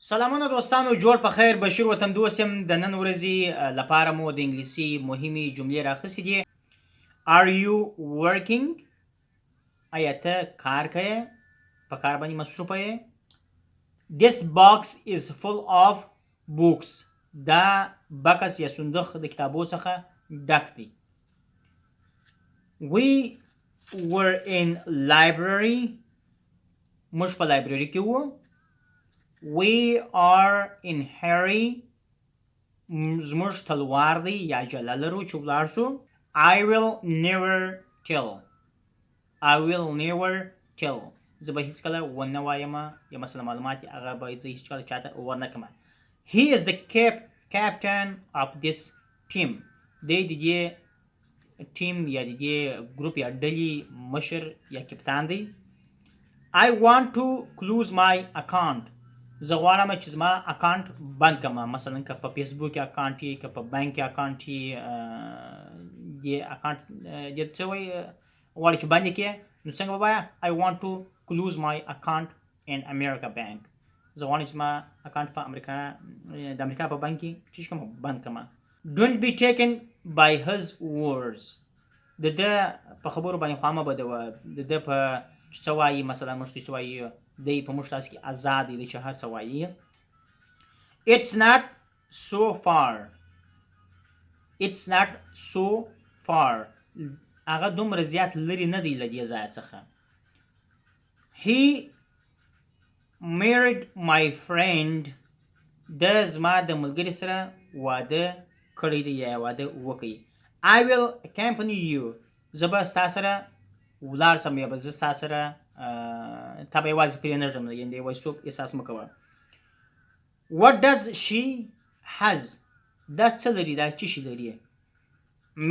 سلامونه دوستانو، جوړ په خیر. بشیر وطندوست یم. د نن ورځې لپاره مو د انګلیسي مهمې جملې راخیستې دي. Are you working؟ آیا ته کار کوې؟ په کار باندې مصروفه یې؟ This box is full of books. دا بکس یا صندوق د کتابو څخه ډک دی. We were in library. موږ په لایبرري کې وو. We are in hurry. زموږ تلوار دی یا جله لرو چې ولاړ سو. I will never tell. I will never tell. زه به هیڅکله ونه وایم یا مثلا معلومات هغه به زه هیڅکله چاته ورنه کړم. He is the captain of this team. دی د دې ټیم یا د دې ګروپ یا ډلې مشر یا کپتان دی. I want to close my account. زه غواړم چې زما اکاونټ بند کړم. مثلا که په فیسبوک کې اکاونټ یې، که په بانک کې اکاونټ یې، دې اکاونټ دې څه وایي غواړي چې بند یې کړې، نو څنګه به وایه؟ I want to close my account in America bank. زه غواړم چې زما اکاونټ په د امریکا په بانک کې چې کوم بند کړم. Don't be taken by his words. د ده په خبرو باندې خوا مه بدوه. د ده په څه وایي، مثلا موږ ته څه وایي، دی په موږ تاسو کې آزاد دی چې هر څه وایي. It's not so far. It's not so far. هغه دومره زیات لرې نه دی له دې ځای څخه. He married my friend. د زما د ملګري سره واده کړی دی یا واده وکړي. I will accompany you. زه به ستا سره ولاړ سم یا به زه ستا سره تا به یوازې پرې نه ږدم، یعنې د یوازیتوب احساس مه کوه. What does she has؟ دا څه لري؟ دا څه شي لري؟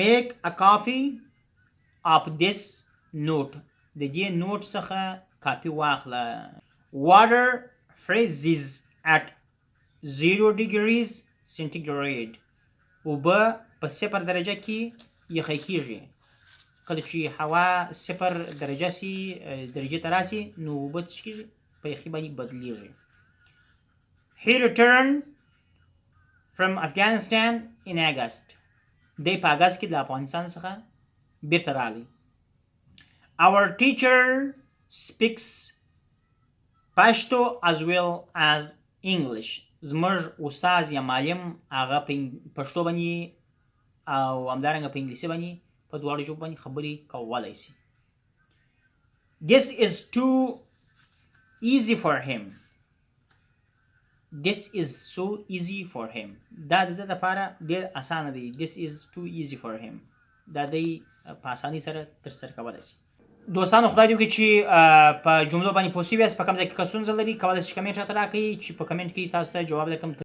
Make a copy of this note. د دې نوټ څخه کاپي واخله. Water freezes at 0 degrees centigrade. اوبه په 0 درجه کې یخی کېږي. کله چې هوا 0 درجې ته راسي نو اوبه څه کېږي؟ په یخي باندې بدلیږي. He returned from Afghanistan in August. دی په اګست کې د افغانستان څخه بیرته راغلی. Our teacher speaks Pashto as well as English. زموږ استاد یا معلم هغه په پښتو باندې او همدارنګه په انګلیسي باندې په دواړو ژبو باندې خبرې کولی شي. This is too easy for him. This is so easy for him. دا د ده لپاره ډېر اسانه دی. This is too easy for him. دا دی په اسانۍ سره ترسره کولی شي. دوستانو، خدای دې وکړي چې په جملو باندې پوه شوي یاست. په کوم ځای کې که ستونزه لري کولی شئ کمنټ راته راکړئ چې په کمنټ کې تاسو ته جواب درکړم.